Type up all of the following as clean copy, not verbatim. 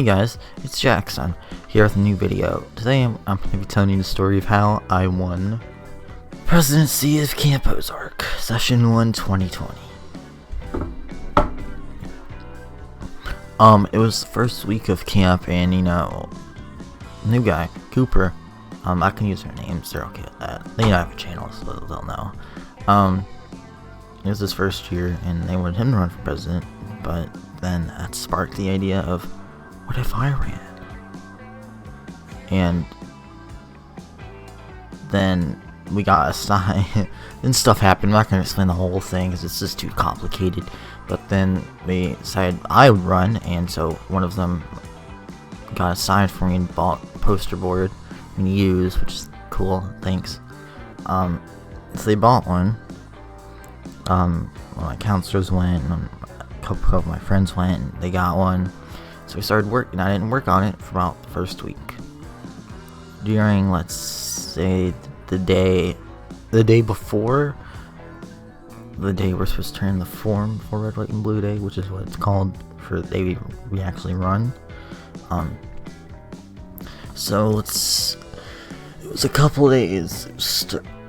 guys, it's Jackson, here with a new video. Today I'm going to be telling you the story of how I won Presidency of Camp Ozark, Session 1 2020. It was the first week of camp, and new guy, Cooper, I can use their names, they're okay with that. They have a channel, so they'll know. It was his first year, and they wanted him to run for president, but then that sparked the idea of, what if I ran? And then we got assigned, then stuff happened. I'm not going to explain the whole thing because it's just too complicated, but then we decided I would run, and so one of them got assigned for me and bought a poster board and use, which is cool, thanks. So they bought one. My counselors went, and a couple of my friends went, and they got one. So we started working. I didn't work on it for about the first week. During, let's say, the day before the day we're supposed to turn in the form for Red, White, and Blue Day, which is what it's called for the day we actually run. So it was a couple days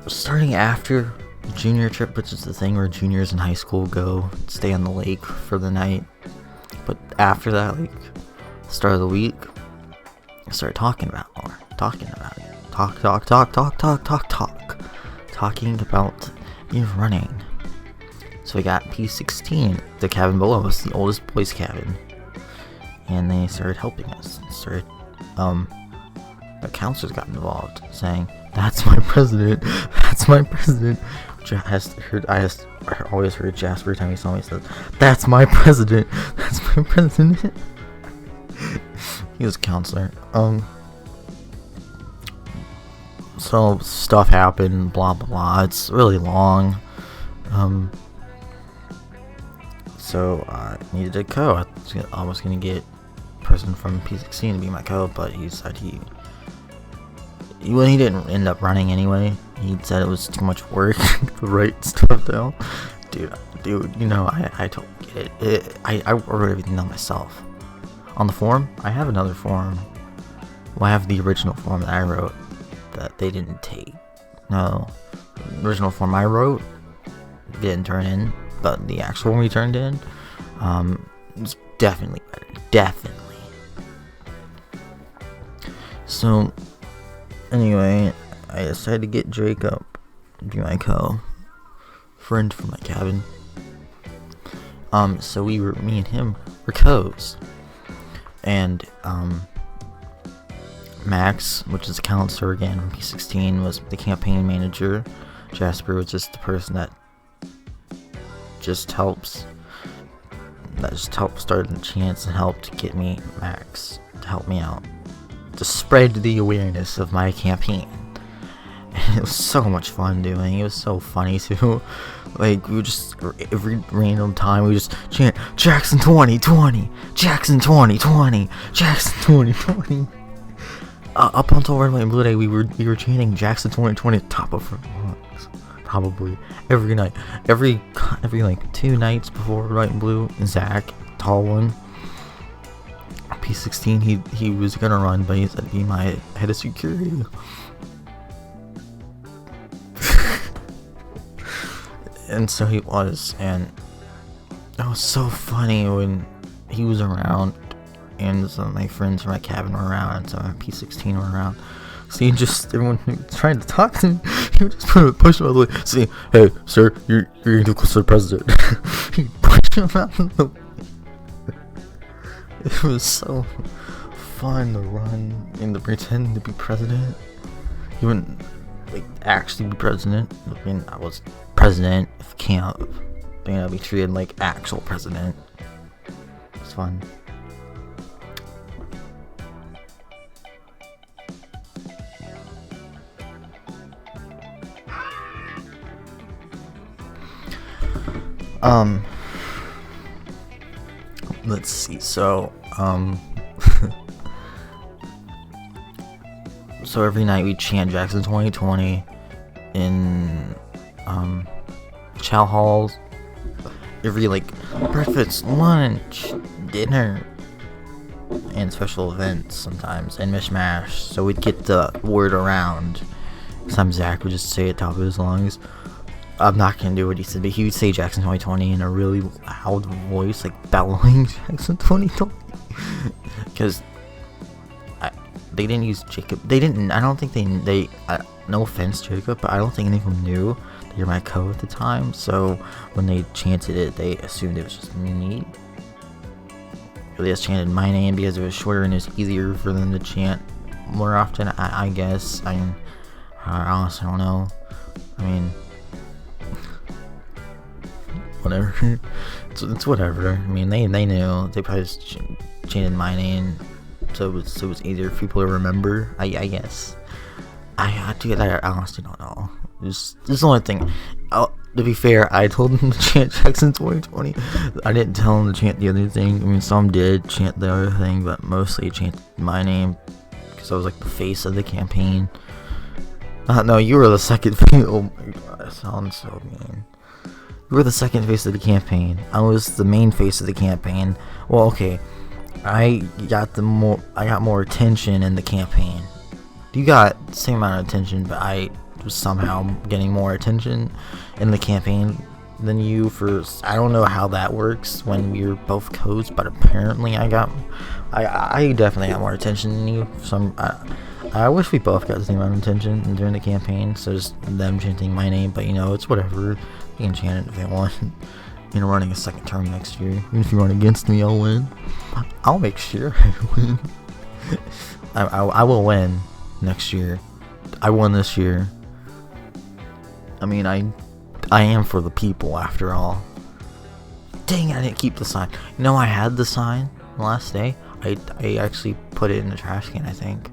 starting after junior trip, which is the thing where juniors in high school go stay on the lake for the night. But after that, like, start of the week, I started talking about it. Talking about running. So we got P16, the cabin below us, the oldest boys' cabin, and they started helping us. The counselors got involved, saying, "That's my president. That's my president." I always heard Jasper every time he saw me says, "That's my president. That's my president." He was a counselor. So stuff happened, blah blah blah. It's really long. So I needed a co. I was gonna get a person from P16 to be my co, but he said he didn't end up running anyway. He said it was too much work to write stuff down. Dude, I totally get it. I wrote everything down myself. On the form, I have another form. Well, I have the original form that I wrote that they didn't take. No, the original form I wrote didn't turn in, but the actual one we turned in was definitely better. Definitely. So, anyway, I decided to get Jacob to be my friend for my cabin. So me and him were co's. And, Max, which is a counselor again from P16, was the campaign manager. Jasper was just the person that just helps start the chance and helped get me Max to help me out, to spread the awareness of my campaign. And it was so much fun doing. It was so funny too. Like, we would just, every random time, we just chant, "Jackson 2020, Jackson 2020, Jackson 2020. Up until Red, White, and Blue Day, we were chanting Jackson 2020 at the top of our lungs. Probably every night, every like 2 nights before Red, White, and Blue. Zach, tall one, P16, he was gonna run, but he said to be my head of security. And so he was, and it was so funny when he was around, and some of my friends from my cabin were around, and some of my P16 were around. So everyone trying to talk to me, he would just push him out of the way, saying, "Hey, sir, you're getting too close to the president." He pushed him out of the way. It was so fun to run and to pretend to be president. He wouldn't actually be president. I mean, I was president of camp, but I'd be treated like actual president. It's fun. Let's see, so so every night we chant Jackson 2020 in chow halls, every breakfast, lunch, dinner, and special events sometimes, and mishmash, so we'd get the word around. Sometimes Zach would just say it top of his lungs. I'm not gonna do what he said, but he would say Jackson 2020 in a really loud voice, like bellowing Jackson 2020. Because they didn't use Jacob. They didn't. I don't think they. No offense, Jacob, but I don't think any of them knew that you're my co at the time. So when they chanted it, they assumed it was just me. They just chanted my name because it was shorter and it's easier for them to chant more often. I guess. I honestly don't know. I mean, whatever. It's whatever. I mean, they knew. They probably just chanted my name, so it was easier for people to remember. I guess. I honestly don't know. This is the only thing. To be fair, I told them to chant Jackson 2020. I didn't tell them to chant the other thing. I mean, some did chant the other thing, but mostly chanted my name because I was like the face of the campaign. No, you were the second face. Oh my god, that sounds so mean. You were the second face of the campaign. I was the main face of the campaign. Well, okay, I got more attention in the campaign. You got the same amount of attention, but I was somehow getting more attention in the campaign than you. I don't know how that works when we were both codes, but apparently I definitely got more attention than you. I wish we both got the same amount of attention during the campaign. So just them chanting my name, but it's whatever. You can chant it if they want. Running a second term next year. Even if you run against me, I'll win. I'll make sure I win. I will win next year. I won this year. I mean, I am for the people after all. Dang, I didn't keep the sign. I had the sign the last day. I actually put it in the trash can, I think.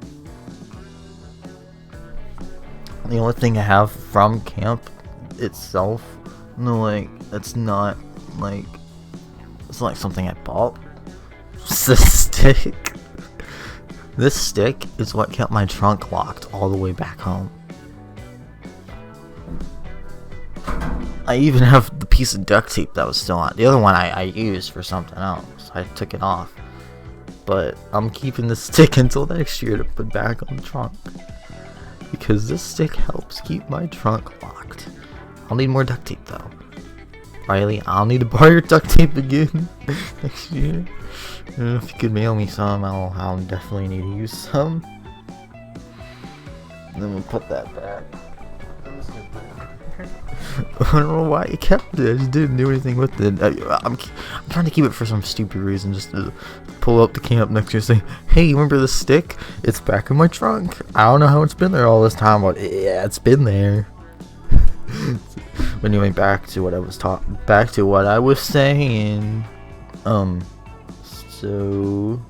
The only thing I have from camp itself, it's not like something I bought. It's this stick. This stick is what kept my trunk locked all the way back home. I even have the piece of duct tape that was still on. The other one I used for something else. I took it off. But I'm keeping the stick until next year to put back on the trunk. Because this stick helps keep my trunk locked. I'll need more duct tape though. Riley, I'll need to borrow your duct tape again next year. If you could mail me some, I'll definitely need to use some. And then we'll put that back. I don't know why I kept it. I just didn't do anything with it. I'm trying to keep it for some stupid reason, just to pull up to camp next year and say, hey, you remember this stick? It's back in my trunk. I don't know how it's been there all this time, but yeah, it's been there. But anyway, back to what I was saying. So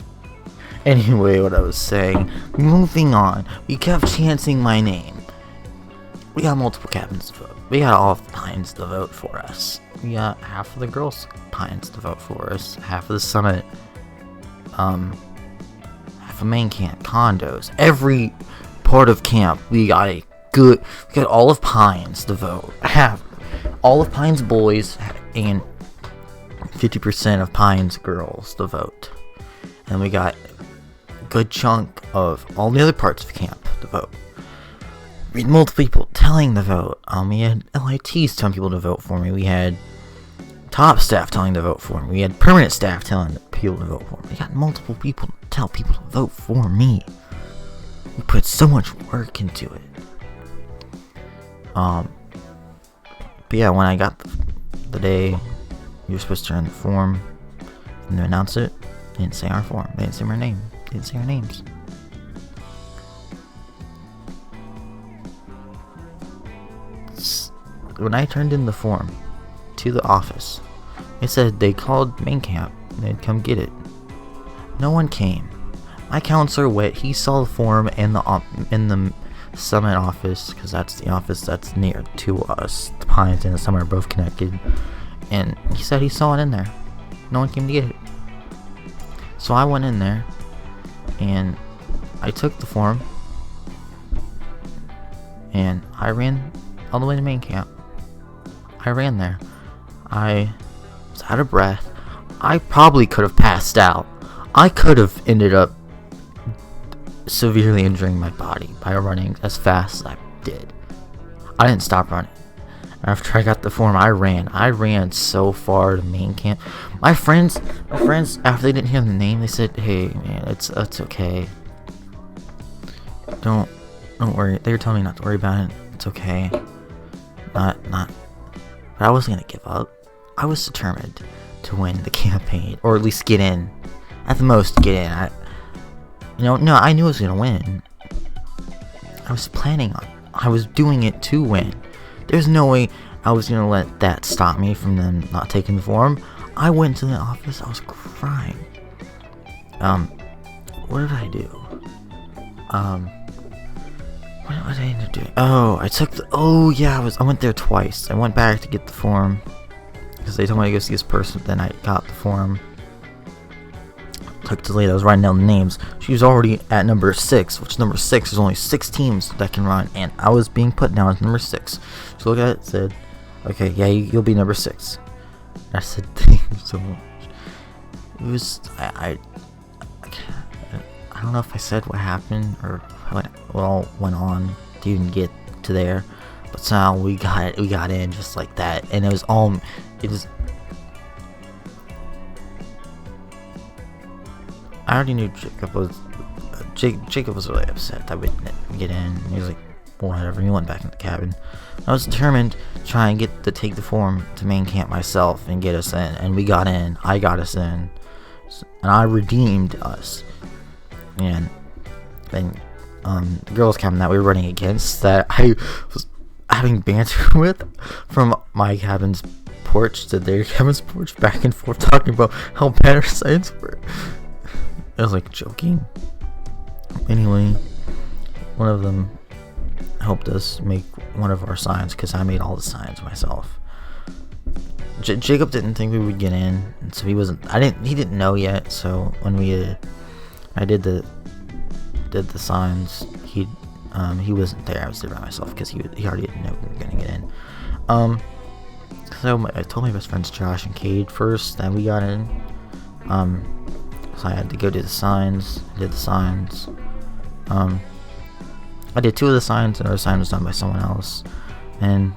anyway, what I was saying. Moving on. We kept chanting my name. We got multiple captains to vote. We got all of the Pines to vote for us. We got half of the girls' Pines to vote for us. Half of the Summit. Half of main camp, condos. Every part of camp, we got all of Pines to vote. All of Pines boys and 50% of Pines girls to vote. And we got a good chunk of all the other parts of camp to vote. We had multiple people telling to vote. We had LITs telling people to vote for me. We had top staff telling to vote for me. We had permanent staff telling people to vote for me. We got multiple people to tell people to vote for me. We put so much work into it. But yeah, when I got the day you're supposed to turn the form and announce it, they didn't say our form. They didn't say our name. They didn't say our names. When I turned in the form to the office, it said they called main camp and they'd come get it. No one came. My counselor went. He saw the form in the Summit office, because that's the office that's near to us. The Pines and the Summit are both connected, and he said he saw it in there. No one came to get it. So I went in there and I took the form and I ran all the way to main camp. I ran there. I was out of breath. I probably could have passed out. I could have ended up severely injuring my body by running as fast as I did. I didn't stop running. After I got the form, I ran so far to main camp. My friends, after they didn't hear the name, they said, "Hey, man, it's okay. Don't worry." They were telling me not to worry about it. It's okay. Not. But I wasn't gonna give up. I was determined to win the campaign, or at least get in. At the most, get in. I knew I was gonna win. I was planning on. I was doing it to win. There's no way I was gonna let that stop me from them not taking the form. I went to the office. I was crying. What did I do? What did I end up doing? Oh, I went there twice. I went back to get the form because they told me to go see this person. Then I got the form. Took to the lady that was writing down the names. She was already at number 6, which number 6 is only 6 teams that can run, and I was being put down as number 6. She looked at it and said, "Okay, yeah, you'll be number 6." I said, "Thank you so much." It was I don't know if I said what happened or what all went on to even get to there, but somehow we got in just like that, and I already knew Jacob was really upset that we didn't get in. He was like, whatever. He went back in the cabin. I was determined to try and take the form to main camp myself and get us in, and we got in. I got us in, and I redeemed us. And then the girls' cabin that we were running against, that I was having banter with, from my cabin's porch to their cabin's porch, back and forth, talking about how bad our signs were. I was like joking. Anyway, one of them helped us make one of our signs because I made all the signs myself. Jacob didn't think we would get in, and so he didn't know yet. So when I did the signs, he wasn't there. I was there by myself because he already didn't know we were gonna get in. So I told my best friends Josh and Cade first that we got in. So I had to go do the signs. I did the signs. I did 2 of the signs. Another sign was done by someone else. And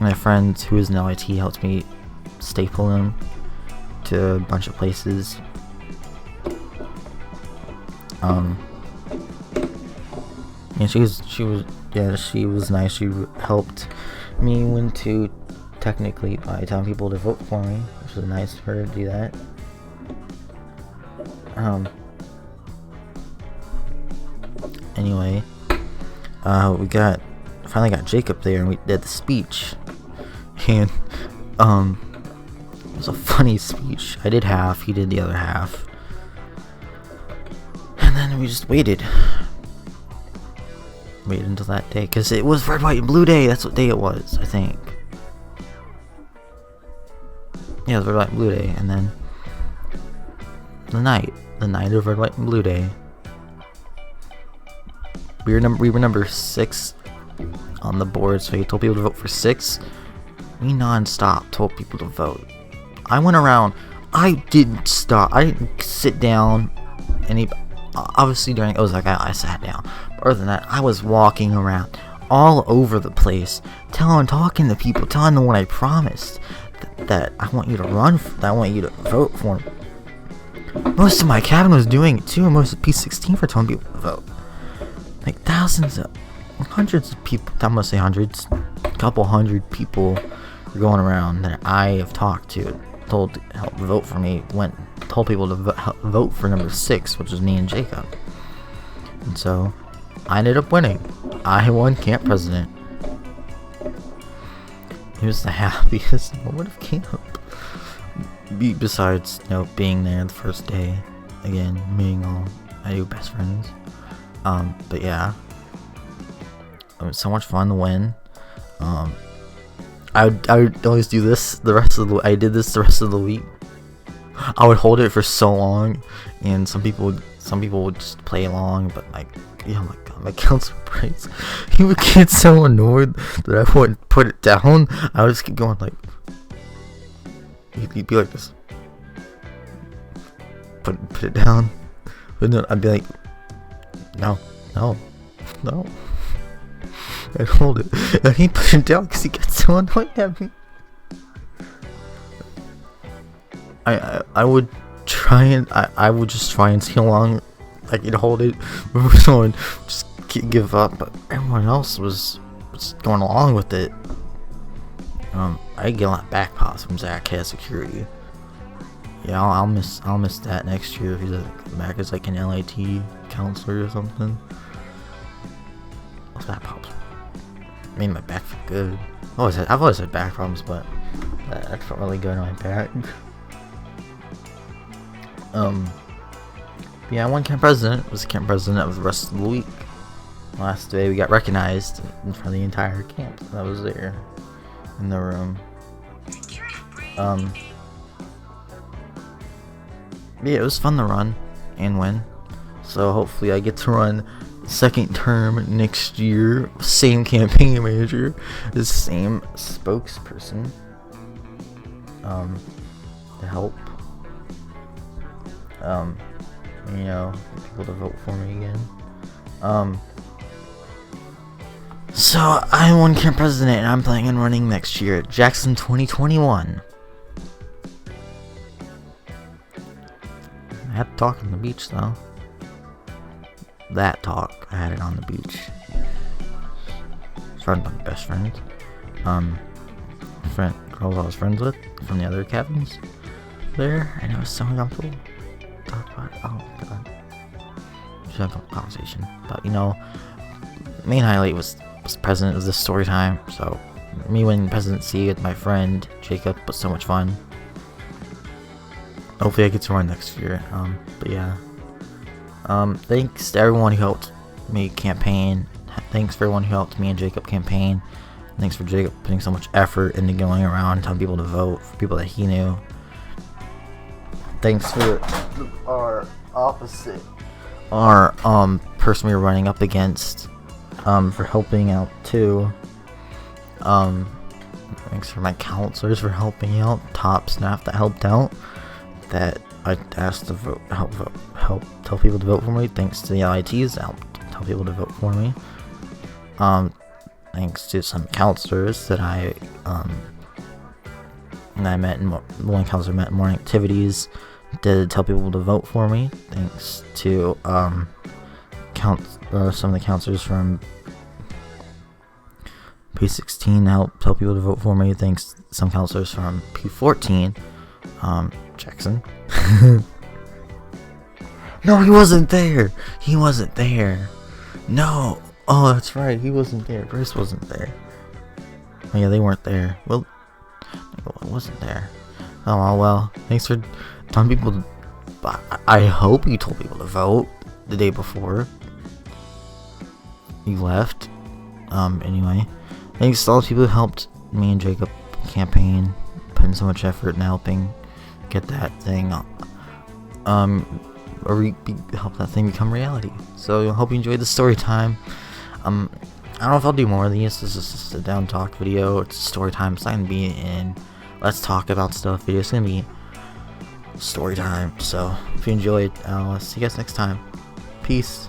my friend, who is in LIT, helped me staple them to a bunch of places. And she was nice. She helped me win to technically by telling people to vote for me, which was nice of her to do that. Anyway, we finally got Jacob there, and we did the speech, and it was a funny speech. I did half, he did the other half, and then we just waited until that day, because it was Red, White, and Blue Day. That's what day it was, I think. Yeah, it was Red, White, and Blue Day, and then the night of Red, White, and Blue Day, we were number 6 on the board, so he told people to vote for 6. We non-stop told people to vote. I went around. I didn't stop. I didn't sit down. Obviously during Ozark, I sat down. But other than that, I was walking around all over the place, talking to people, telling them what I promised, that I want you to run for, that I want you to vote for. Most of my cabin was doing it too, and most of P16 for telling people to vote. Like hundreds of people, I'm gonna say hundreds, a couple hundred people were going around that I have talked to, told to help vote for me, told people to vote for number 6, which was me and Jacob. And so I ended up winning. I won camp president. It was the happiest moment of camp. Besides, being there the first day, again, meeting all my new best friends. But yeah, it was so much fun to win. I would always do this I did this the rest of the week. I would hold it for so long, and some people would just play along, but my God, my counselor Bryce, he would get so annoyed that I wouldn't put it down. I would just keep going, like, he'd be like this. put it down. But no, I'd be like, no, I'd hold it. And he'd put it down because he got so annoyed at me. I would try and I would just try and see how long I could hold it before someone just give up, but everyone else was going along with it. I get a lot of back pops from Zach as security. Yeah, I'll miss that next year if he doesn't come back as like an LIT counselor or something. Those back pops made my back feel good. I've always had back problems, but that felt really good on my back. Yeah, I won camp president. Was camp president of the rest of the week. Last day we got recognized in front of the entire camp that was there in the room. Yeah, it was fun to run and win. So hopefully I get to run second term next year. Same campaign manager, the same spokesperson. To help. You know, get people to vote for me again. So I won camp president and I'm planning on running next year at Jackson 2021. I had to talk on the beach though. That talk, I had it on the beach. It's run by my best friends. Girls I was friends with from the other cabins there, and it was so uncomfortable. Talk about it. Oh god. Just had a conversation. But you know, main highlight was president of the story time. So me winning presidency with my friend Jacob was so much fun. Hopefully I get to run next year. But yeah. Thanks to everyone who helped me campaign. Thanks for everyone who helped me and Jacob campaign. Thanks for Jacob putting so much effort into going around telling people to vote for people that he knew. Thanks for our opposite, our person we were running up against, for helping out too. Thanks for my counselors for helping out, top staff that helped out, that I asked to help tell people to vote for me. Thanks to the LITs that helped tell people to vote for me. Thanks to some counselors that I met in one counselor met in morning activities, did tell people to vote for me. Thanks to some of the counselors from P16 helped tell people to vote for me. Thanks to some counselors from P14, Jackson. No, he wasn't there. No. Oh, that's right. He wasn't there. Bruce wasn't there. Oh yeah, they weren't there. Well, I wasn't there. Oh well. Thanks for telling people to, I hope you told people to vote the day before you left. Anyway, thanks to all the people who helped me and Jacob campaign, putting so much effort in helping get that thing help that thing become reality. So I hope you enjoyed the story time. I don't know if I'll do more of these. This is just a down talk video. It's story time. It's not gonna be in let's talk about stuff video. It's gonna be story time. So if you enjoyed, I'll see you guys next time. Peace.